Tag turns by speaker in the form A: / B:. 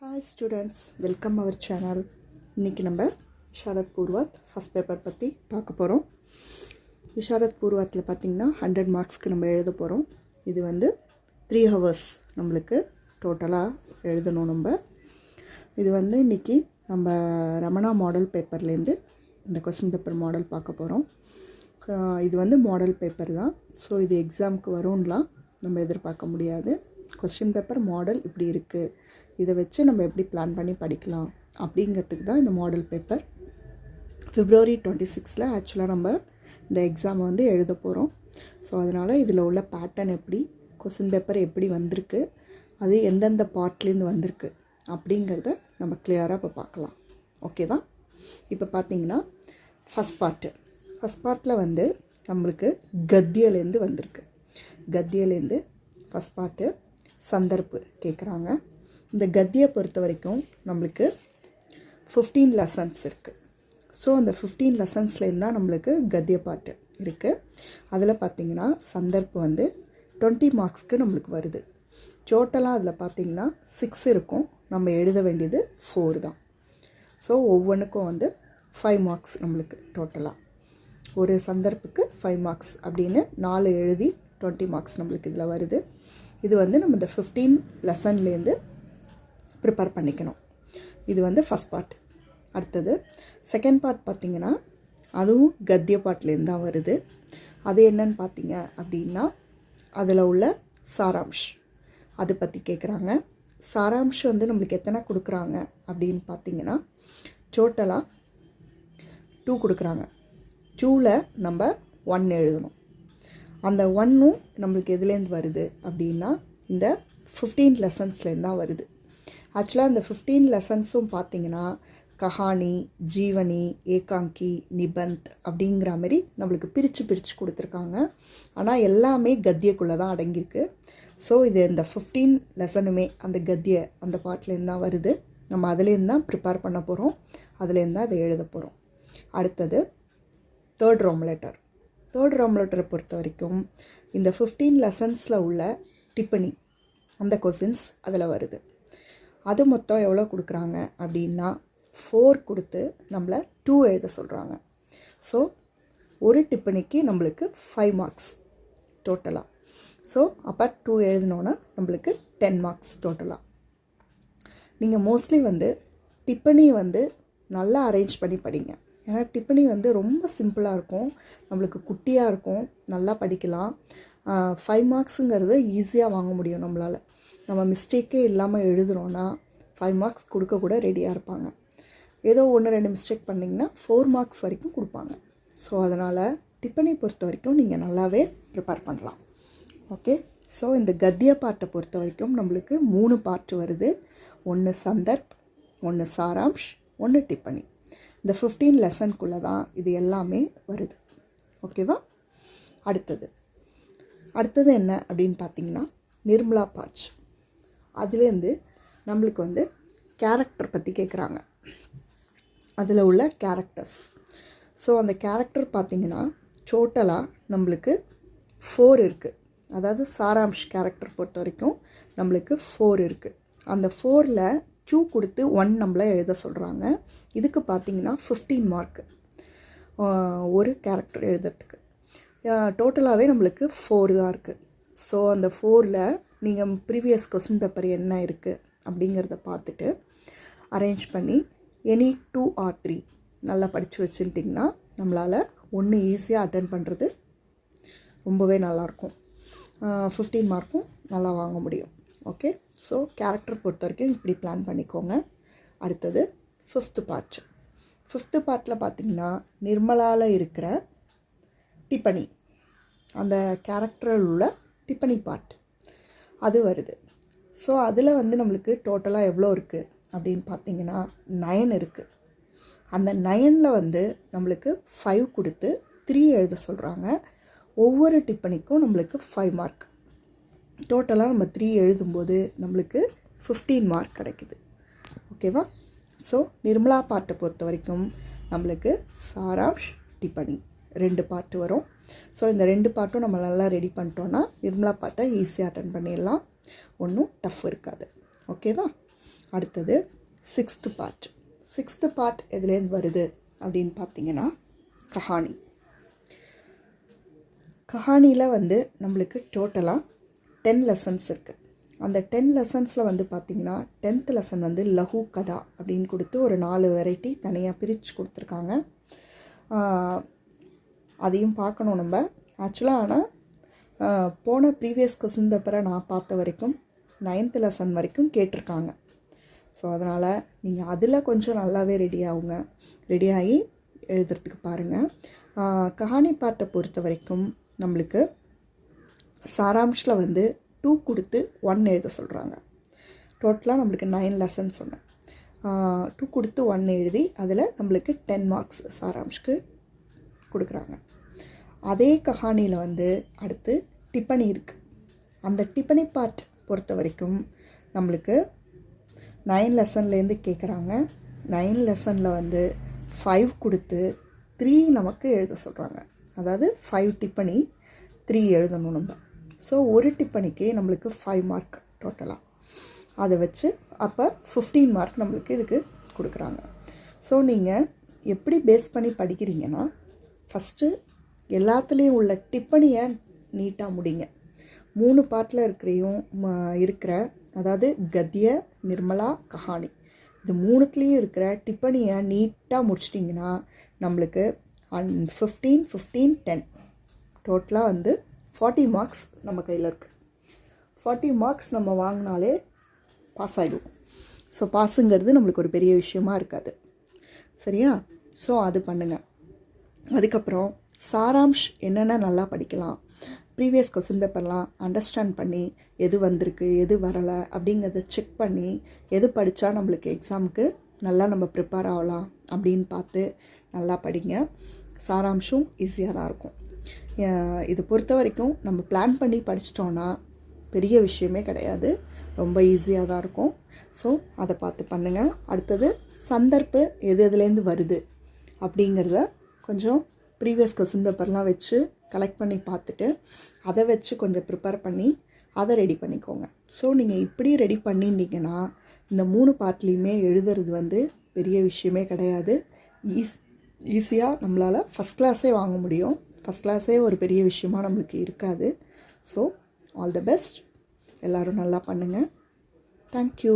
A: Hi students, welcome our channel. இன்னைக்கு நம்ம Visharad Purvardh first paper பற்றி பார்க்க போகிறோம். விஷாரத் பூர்வாத்தில் பார்த்திங்கன்னா 100 மார்க்ஸ்க்கு நம்ம எழுத போகிறோம். இது வந்து 3 hours நம்மளுக்கு டோட்டலாக எழுதணும். இது வந்து இன்றைக்கி நம்ம ரமணா மாடல் பேப்பர்லேருந்து இந்த கொஸ்டின் பேப்பர் மாடல் பார்க்க போகிறோம். இது வந்து மாடல் பேப்பர் தான். ஸோ இது எக்ஸாமுக்கு வரும்லாம் நம்ம எதிர்பார்க்க முடியாது. கொஸ்டின் பேப்பர் மாடல் இப்படி இருக்குது, இதை வச்சு நம்ம எப்படி பிளான் பண்ணி படிக்கலாம் அப்படிங்கிறதுக்கு தான் இந்த மாடல் பேப்பர். February 26 ஆக்சுவலாக நம்ம இந்த எக்ஸாமை வந்து எழுத போகிறோம். ஸோ அதனால் இதில் உள்ள பேட்டர்ன் எப்படி, கொஸ்டின் பேப்பர் எப்படி வந்திருக்கு, அது எந்தெந்த பார்ட்லேருந்து வந்திருக்கு அப்படிங்கிறத நம்ம கிளியராக இப்போ பார்க்கலாம். ஓகேவா? இப்போ பார்த்திங்கன்னா ஃபஸ்ட் பார்ட்டில் வந்து நம்மளுக்கு கத்தியிலேருந்து வந்திருக்கு. கத்தியிலேருந்து ஃபஸ்ட் பார்ட்டு சந்தர்ப்பு கேட்குறாங்க. இந்த கத்தியை பொறுத்த வரைக்கும் நம்மளுக்கு 15 லெசன்ஸ் இருக்குது. ஸோ அந்த 15 லெசன்ஸ்லேருந்து தான் நம்மளுக்கு கத்திய பாட்டு இருக்குது. அதில் பார்த்திங்கன்னா சந்தர்ப்பு வந்து 20 மார்க்ஸ்க்கு நம்மளுக்கு வருது. டோட்டலாக அதில் பார்த்திங்கன்னா 6 இருக்கும், நம்ம எழுத வேண்டியது 4 தான். ஸோ ஒவ்வொன்றுக்கும் வந்து 5 மார்க்ஸ் நம்மளுக்கு டோட்டலாக. ஒரு சந்தர்ப்புக்கு 5 மார்க்ஸ் அப்படின்னு 4 எழுதி 20 மார்க்ஸ் நம்மளுக்கு இதில் வருது. இது வந்து நம்ம இந்த 15 லெசன்லேருந்து ப்ரிப்பேர் பண்ணிக்கணும். இது வந்து ஃபஸ்ட் பார்ட். அடுத்தது செகண்ட் பார்ட் பார்த்திங்கன்னா அதுவும் கத்திய பாட்டிலேருந்து தான் வருது. அது என்னன்னு பார்த்திங்க அப்படின்னா அதில் உள்ள சாராம்ஷ் அதை பற்றி கேட்குறாங்க. சாராம்ஷ் வந்து நம்மளுக்கு எத்தனை கொடுக்குறாங்க அப்படின்னு பார்த்திங்கன்னா டோட்டலாக 2 கொடுக்குறாங்க. 2ல் நம்ம 1 எழுதணும். அந்த 1ம் நம்மளுக்கு எதுலேருந்து வருது அப்படின்னா இந்த 15 லெசன்ஸ்லேருந்து தான் வருது. ஆக்சுவலாக இந்த 15 லெசன்ஸும் பார்த்திங்கன்னா கஹானி, ஜீவனி, ஏகாங்கி, நிபந்த் அப்படிங்கிற மாதிரி நம்மளுக்கு பிரித்து கொடுத்துருக்காங்க. ஆனால் எல்லாமே கத்தியக்குள்ளே தான் அடங்கியிருக்கு. ஸோ இது இந்த 15 லெசனுமே அந்த கத்திய அந்த பார்ட்லேருந்து தான் வருது. நம்ம அதுலேருந்து தான் ப்ரிப்பேர் பண்ண போகிறோம், அதுலேருந்து தான் அதை எழுத போகிறோம். அடுத்தது தேர்ட் ரோம் லெட்டரை பொறுத்த வரைக்கும் இந்த 15 லெசன்ஸில் உள்ள டிப்பனி அந்த கொஸ்டின்ஸ் அதில் வருது. அது மொத்தம் எவ்வளோ கொடுக்குறாங்க அப்படின்னா 4 கொடுத்து நம்மளை 2 எழுத சொல்கிறாங்க. ஸோ ஒரு டிப்பனிக்கு நம்மளுக்கு 5 மார்க்ஸ் டோட்டலாக. ஸோ அப்போ 2 எழுதினோன்னா நம்மளுக்கு 10 மார்க்ஸ் டோட்டலாக. நீங்கள் மோஸ்ட்லி வந்து டிப்பனி வந்து நல்லா அரேஞ்ச் பண்ணி படிங்க. ஏன்னா டிப்பனி வந்து ரொம்ப சிம்பிளாக இருக்கும், நம்மளுக்கு குட்டியாக இருக்கும், நல்லா படிக்கலாம். 5 மார்க்ஸுங்கிறது ஈஸியாக வாங்க முடியும் நம்மளால். நம்ம மிஸ்டேக்கே இல்லாமல் எழுதுகிறோன்னா 5 மார்க்ஸ் கொடுக்க கூட ரெடியாக இருப்பாங்க. ஏதோ 1-2 மிஸ்டேக் பண்ணிங்கன்னா 4 மார்க்ஸ் வரைக்கும் கொடுப்பாங்க. ஸோ அதனால் டிப்பனி பொறுத்த வரைக்கும் நீங்கள் நல்லாவே ப்ரிப்பேர் பண்ணலாம். ஓகே. ஸோ இந்த கத்திய பார்ட்டை பொறுத்த வரைக்கும் நம்மளுக்கு 3 பார்ட் வருது. 1 சந்தர்ப், 1 சாராம்ஷ், 1 டிப்பனி. இந்த 15 லெசனுக்குள்ளே தான் இது எல்லாமே வருது. ஓகேவா? அடுத்தது என்ன அப்படின்னு பார்த்தீங்கன்னா நிர்மலா பாட்ச். அதுலேருந்து நம்மளுக்கு வந்து கேரக்டர் பற்றி கேட்குறாங்க. அதில் உள்ள கேரக்டர்ஸ். ஸோ அந்த கேரக்டர் பார்த்திங்கன்னா டோட்டலாக நம்மளுக்கு 4 இருக்குது. அதாவது சாராம்ஷ் கேரக்டர் பொறுத்த வரைக்கும் நம்மளுக்கு 4 இருக்குது. அந்த 4ல் 2 கொடுத்து 1 நம்மளை எழுத சொல்கிறாங்க. இதுக்கு பார்த்திங்கன்னா 15 மார்க்கு ஒரு கேரக்டர் எழுதுறதுக்கு. டோட்டலாகவே நம்மளுக்கு 4 தான் இருக்குது. ஸோ அந்த 4ல் நீங்கள் ப்ரீவியஸ் கொஸ்டின் பேப்பர் என்ன இருக்குது அப்படிங்கிறத பார்த்துட்டு அரேஞ்ச் பண்ணி எனி 2 or 3 நல்லா படித்து வச்சுட்டிங்கன்னா நம்மளால் 1 ஈஸியாக அட்டென்ட் பண்ணுறது ரொம்பவே நல்லாயிருக்கும். 15 மார்க்கும் நல்லா வாங்க முடியும். ஓகே. ஸோ கேரக்டர் பொறுத்த வரைக்கும் இப்படி பிளான் பண்ணிக்கோங்க. அடுத்தது ஃபிஃப்த்து பார்ட்டில் பார்த்திங்கன்னா நிர்மலாவில் இருக்கிற டிப்பனி, அந்த கேரக்டரில் உள்ள டிப்பனி பார்ட் அது வருது. ஸோ அதில் வந்து நம்மளுக்கு டோட்டலாக எவ்வளோ இருக்குது அப்படின்னு பார்த்திங்கன்னா 9 இருக்குது. அந்த 9ல் வந்து நம்மளுக்கு 5 கொடுத்து 3 எழுத சொல்கிறாங்க. ஒவ்வொரு டிப்பனிக்கும் நம்மளுக்கு 5 மார்க். டோட்டலாக நம்ம 3 எழுதும்போது நம்மளுக்கு 15 மார்க் கிடைக்குது. ஓகேவா? ஸோ நிர்மலா பார்ட்டை பொறுத்த வரைக்கும் நம்மளுக்கு சாராம்ஷ், டிப்பனி 2 பார்ட்டு வரும். ஸோ இந்த 2 பார்ட்டும் நம்ம நல்லா ரெடி பண்ணிட்டோன்னா நிர்மலா பார்ட்டை ஈஸியாக அட்டென்ட் பண்ணிடலாம், ஒன்றும் டஃப் இருக்காது. ஓகேவா? அடுத்தது 6th பார்ட். 6th பார்ட் எதுலேருந்து வருது அப்படின்னு பார்த்தீங்கன்னா கஹானி. கஹானியில் வந்து நம்மளுக்கு டோட்டலாக 10 லெசன்ஸ் இருக்குது. அந்த 10 லெசன்ஸில் வந்து பார்த்திங்கன்னா 10th லெசன் வந்து லஹு கதா அப்படின்னு கொடுத்து ஒரு 4 வெரைட்டி தனியாக பிரித்து கொடுத்துருக்காங்க. அதையும் பார்க்கணும் நம்ம. ஆக்சுவலாக ஆனால் போன ப்ரீவியஸ் கொஸ்டின் பேப்பரை நான் பார்த்த வரைக்கும் 9th லெசன் வரைக்கும் கேட்டிருக்காங்க. ஸோ அதனால் நீங்கள் அதில் கொஞ்சம் நல்லாவே ரெடியாகி எழுதுறதுக்கு பாருங்கள். கஹானி பார்ட்டை பொறுத்த வரைக்கும் நம்மளுக்கு சாராம்ஷில் வந்து 2 கொடுத்து 1 எழுத சொல்கிறாங்க. டோட்டலாக நம்மளுக்கு 9 லெசன் சொன்னேன். 2 கொடுத்து 1 எழுதி அதில் நம்மளுக்கு 10 மார்க்ஸ் சாராம்ஷ்க்கு கொடுக்குறாங்க. அதே கஹானியில் வந்து அடுத்து டிப்பனி இருக்குது. அந்த டிப்பனி பார்ட் பொறுத்த வரைக்கும் நம்மளுக்கு 9 லெசன்லேருந்து கேட்குறாங்க. 9 லெசனில் வந்து 5 கொடுத்து 3 நமக்கு எழுத சொல்கிறாங்க. அதாவது 5 டிப்பனி 3 எழுதணும் நம்ம. ஸோ ஒரு டிப்பனிக்கு நம்மளுக்கு 5 மார்க் டோட்டலாக. அதை வச்சு அப்போ 15 மார்க் நம்மளுக்கு இதுக்கு கொடுக்குறாங்க. ஸோ நீங்கள் எப்படி பேஸ் பண்ணி படிக்கிறீங்கன்னா ஃபஸ்ட்டு எல்லாத்துலேயும் உள்ள டிப்பனியை நீட்டாக முடிங்க. 3 பார்ட்டில் இருக்கிற அதாவது கத்திய, நிர்மலா, கஹானி இது 3த்துலேயும் இருக்கிற டிப்பனியை நீட்டாக முடிச்சிட்டிங்கன்னா நம்மளுக்கு 15, 15, 10 டோட்டலாக வந்து 40 மார்க்ஸ் நம்ம கையில் இருக்குது. 40 மார்க்ஸ் நம்ம வாங்கினாலே பாஸ் ஆகிடுவோம். ஸோ பாஸுங்கிறது நம்மளுக்கு ஒரு பெரிய விஷயமா இருக்காது. சரியா? ஸோ அது பண்ணுங்கள். அதுக்கப்புறம் சாராம்ஷ் என்னென்ன நல்லா படிக்கலாம், ப்ரீவியஸ் கொஸ்டின் பேப்பர்லாம் அண்டர்ஸ்டாண்ட் பண்ணி எது வந்திருக்கு எது வரலை அப்படிங்கிறத செக் பண்ணி எது படித்தா நம்மளுக்கு எக்ஸாமுக்கு நல்லா நம்ம ப்ரிப்பேர் ஆகலாம் அப்படின்னு பார்த்து நல்லா படிங்க. சாராம்ஷும் ஈஸியாக தான் இருக்கும். இது பொறுத்த வரைக்கும் நம்ம பிளான் பண்ணி படிச்சிட்டோன்னா பெரிய விஷயமே கிடையாது, ரொம்ப ஈஸியாக தான் இருக்கும். ஸோ அதை பார்த்து பண்ணுங்கள். அடுத்தது சந்தர்ப்பு எதுலேருந்து வருது அப்படிங்கிறத கொஞ்சம் ப்ரீவியஸ் கொஸ்டின் பேப்பர்லாம் வச்சு கலெக்ட் பண்ணி பார்த்துட்டு அதை வச்சு கொஞ்சம் ப்ரிப்பேர் பண்ணி அதை ரெடி பண்ணிக்கோங்க. ஸோ நீங்கள் இப்படி ரெடி பண்ணிட்டீங்கன்னா இந்த 3 பார்ட்லேயுமே எழுதுறது வந்து பெரிய விஷயமே கிடையாது. ஈஸியாக நம்மளால் ஃபஸ்ட் கிளாஸே வாங்க முடியும். ஃபஸ்ட் கிளாஸே ஒரு பெரிய விஷயமாக நம்மளுக்கு இருக்காது. So all the best. எல்லோரும் நல்லா பண்ணுங்கள். தேங்க்யூ.